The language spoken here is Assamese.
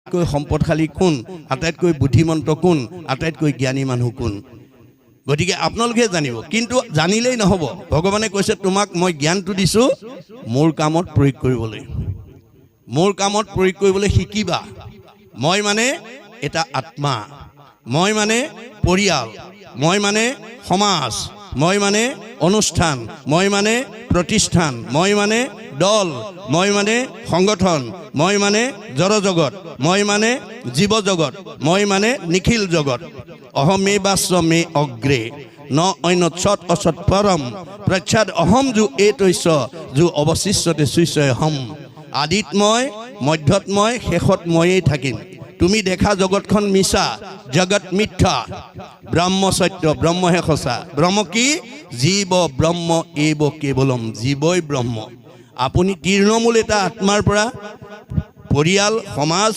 আটাইতকৈ সম্পদশালী কোন, আটাইতকৈ বুদ্ধিমন্ত কোন, আটাইতকৈ জ্ঞানী মানুহ কোন। গতিকে আপোনালোকে জানিব, কিন্তু জানিলেই নহ'ব। ভগৱানে কৈছে তোমাক মই জ্ঞানটো দিছোঁ মোৰ কামত প্ৰয়োগ কৰিবলৈ, মোৰ কামত প্ৰয়োগ কৰিবলৈ শিকিবা। মই মানে এটা আত্মা, মই মানে পৰিয়াল, মই মানে সমাজ, মই মানে অনুষ্ঠান, মই মানে প্ৰতিষ্ঠান, মই মানে দল, মই মানে সংগঠন, মই মানে জড় জগত, মই মানে জীৱ জগত, মই মানে নিখিল জগত। অহমে বাস্য মে অগ্ৰে ন অন্যৎসৎ অসৎ পৰম প্ৰচ্ছাদ অহম যো এইতৈছ যো অৱশিষ্যতে সুইচয় হম। আদিত মই, মধ্যত মই, শেষত ময়েই থাকিম। তুমি দেখা জগতখন মিছা, জগত মিথ্যা, ব্ৰহ্ম সত্য, ব্ৰহ্মহে সঁচা। ব্ৰহ্ম কি? জীৱ ব্ৰহ্ম এইব কেৱলম, জীৱই ব্ৰহ্ম। আপুনি তৃণমূল এটা আত্মাৰ পৰা পৰিয়াল, সমাজ,